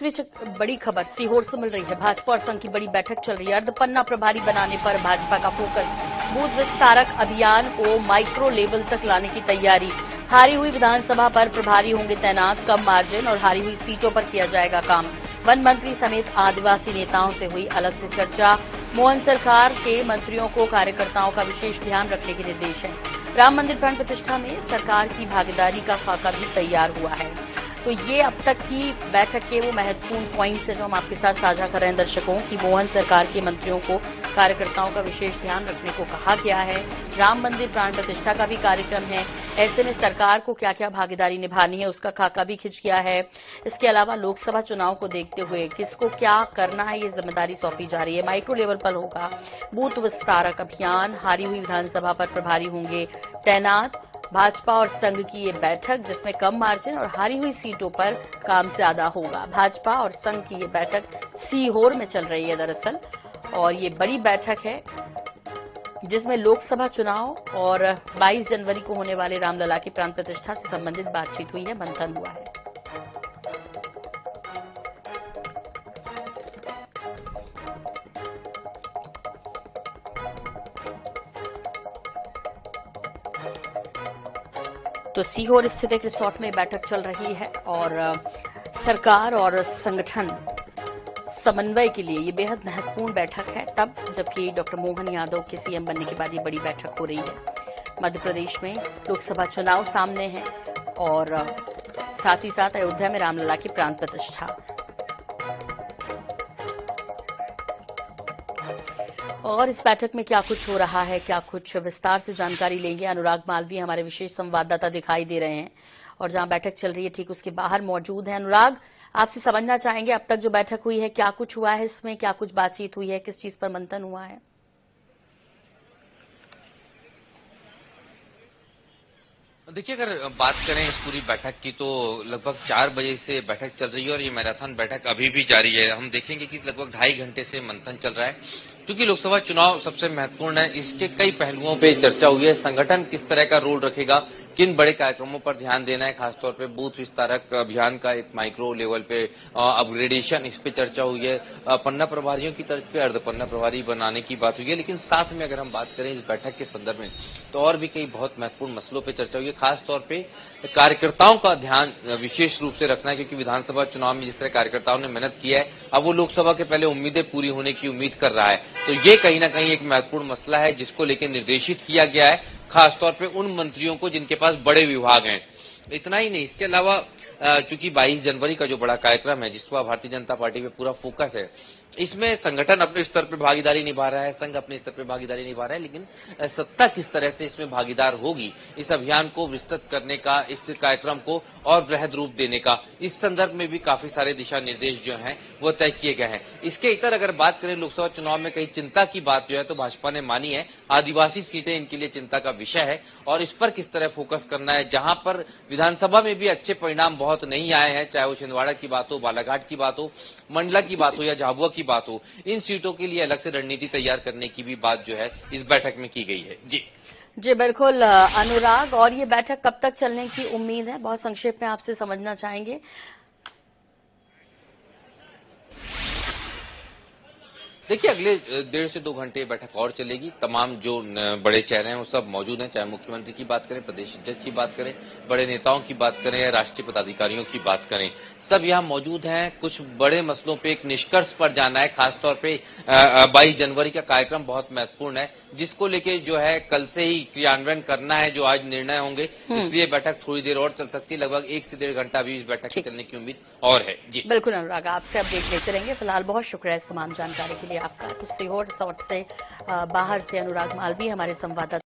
इस बीच बड़ी खबर सीहोर से मिल रही है। भाजपा और संघ की बड़ी बैठक चल रही है। अर्धपन्ना प्रभारी बनाने पर भाजपा का फोकस। बूथ विस्तारक अभियान को माइक्रो लेवल तक लाने की तैयारी। हारी हुई विधानसभा पर प्रभारी होंगे तैनात। कम मार्जिन और हारी हुई सीटों पर किया जाएगा काम। वन मंत्री समेत आदिवासी नेताओं से हुई अलग से चर्चा। मोहन सरकार के मंत्रियों को कार्यकर्ताओं का विशेष ध्यान रखने के निर्देश हैं। राम मंदिर प्राण प्रतिष्ठा में सरकार की भागीदारी का खाका भी तैयार हुआ है। तो ये अब तक की बैठक के वो महत्वपूर्ण पॉइंट्स हैं जो हम आपके साथ साझा कर रहे हैं दर्शकों की। मोहन सरकार के मंत्रियों को कार्यकर्ताओं का विशेष ध्यान रखने को कहा गया है। राम मंदिर प्राण प्रतिष्ठा का भी कार्यक्रम है। ऐसे में सरकार को क्या क्या भागीदारी निभानी है उसका खाका भी खिंच गया है। इसके अलावा लोकसभा चुनाव को देखते हुए किसको क्या करना है ये जिम्मेदारी सौंपी जा रही है। माइक्रो लेवल पर होगा बूथ विस्तारक अभियान। हारी हुई विधानसभा पर प्रभारी होंगे तैनात। भाजपा और संघ की ये बैठक जिसमें कम मार्जिन और हारी हुई सीटों पर काम ज्यादा होगा। भाजपा और संघ की ये बैठक सीहोर में चल रही है दरअसल, और ये बड़ी बैठक है जिसमें लोकसभा चुनाव और 22 जनवरी को होने वाले रामलला की प्राण प्रतिष्ठा से संबंधित बातचीत हुई है, मंथन हुआ है। तो सीहोर स्थित एक रिसोर्ट में बैठक चल रही है और सरकार और संगठन समन्वय के लिए ये बेहद महत्वपूर्ण बैठक है, तब जबकि डॉक्टर मोहन यादव के सीएम बनने के बाद ये बड़ी बैठक हो रही है। मध्य प्रदेश में लोकसभा चुनाव सामने है और साथ ही साथ अयोध्या में रामलला की प्राण प्रतिष्ठा। और इस बैठक में क्या कुछ हो रहा है, क्या कुछ विस्तार से जानकारी लेंगे। अनुराग मालवीय हमारे विशेष संवाददाता दिखाई दे रहे हैं और जहां बैठक चल रही है ठीक उसके बाहर मौजूद है। अनुराग, आपसे समझना चाहेंगे अब तक जो बैठक हुई है क्या कुछ हुआ है, इसमें क्या कुछ बातचीत हुई है, किस चीज पर मंथन हुआ है। देखिए, अगर बात करें इस पूरी बैठक की तो लगभग 4 बजे से बैठक चल रही है और ये मैराथन बैठक अभी भी जारी है। हम देखेंगे कि लगभग 2.5 घंटे से मंथन चल रहा है। क्योंकि लोकसभा चुनाव सबसे महत्वपूर्ण है, इसके कई पहलुओं पे चर्चा हुई है। संगठन किस तरह का रोल रखेगा, किन बड़े कार्यक्रमों पर ध्यान देना है, खासतौर पे बूथ विस्तारक अभियान का एक माइक्रो लेवल पे अपग्रेडेशन, इस पे चर्चा हुई है। पन्ना प्रभारियों की तर्ज पे अर्धपन्ना प्रभारी बनाने की बात हुई है। लेकिन साथ में अगर हम बात करें इस बैठक के संदर्भ में तो और भी कई बहुत महत्वपूर्ण मसलों पर चर्चा हुई है। खासतौर पे कार्यकर्ताओं का ध्यान विशेष रूप से रखना है, क्योंकि विधानसभा चुनाव में जिस तरह कार्यकर्ताओं ने मेहनत की है, अब वो लोकसभा के पहले उम्मीदें पूरी होने की उम्मीद कर रहा है। तो ये कहीं ना कहीं एक महत्वपूर्ण मसला है जिसको लेकर निर्देशित किया गया है, खासतौर पे उन मंत्रियों को जिनके पास बड़े विभाग हैं। इतना ही नहीं, इसके अलावा चूंकि 22 जनवरी का जो बड़ा कार्यक्रम है जिसका भारतीय जनता पार्टी पे पूरा फोकस है, इसमें संगठन अपने स्तर पर भागीदारी निभा रहा है, संघ अपने स्तर पर भागीदारी निभा रहा है, लेकिन सत्ता किस तरह से इसमें भागीदार होगी, इस अभियान को विस्तृत करने का, इस कार्यक्रम को और वृहद रूप देने का, इस संदर्भ में भी काफी सारे दिशा निर्देश जो हैं वो तय किए गए हैं। इसके इतर अगर बात करें लोकसभा चुनाव में कई चिंता की बात जो है तो भाजपा ने मानी है। आदिवासी सीटें इनके लिए चिंता का विषय है और इस पर किस तरह फोकस करना है। जहां पर विधानसभा में भी अच्छे परिणाम बहुत नहीं आए हैं, चाहे वो छिंदवाड़ा की बात हो, बालाघाट की बात हो, मंडला की बात हो या झाबुआ की बात हो, इन सीटों के लिए अलग से रणनीति तैयार करने की भी बात जो है इस बैठक में की गई है। जी बिल्कुल अनुराग, और ये बैठक कब तक चलने की उम्मीद है, बहुत संक्षेप में आपसे समझना चाहेंगे। देखिए, अगले 1.5 से 2 घंटे बैठक और चलेगी। तमाम जो बड़े चेहरे हैं वो सब मौजूद हैं, चाहे मुख्यमंत्री की बात करें, प्रदेश अध्यक्ष की बात करें, बड़े नेताओं की बात करें या राष्ट्रीय पदाधिकारियों की बात करें, सब यहाँ मौजूद हैं। कुछ बड़े मसलों पे एक निष्कर्ष पर जाना है। खासतौर पे 22 जनवरी का कार्यक्रम बहुत महत्वपूर्ण है, जिसको लेके जो है कल से ही क्रियान्वयन करना है, जो आज निर्णय होंगे। इसलिए बैठक थोड़ी देर और चल सकती है, लगभग 1 से 1.5 घंटा भी इस बैठक के चलने की उम्मीद और है। जी बिल्कुल अनुराग, आपसे अपडेट लेते रहेंगे। फिलहाल बहुत शुक्रिया इस तमाम जानकारी के लिए आपका। तो सीहोर रिसोर्ट से बाहर से अनुराग मालवीय हमारे संवाददाता।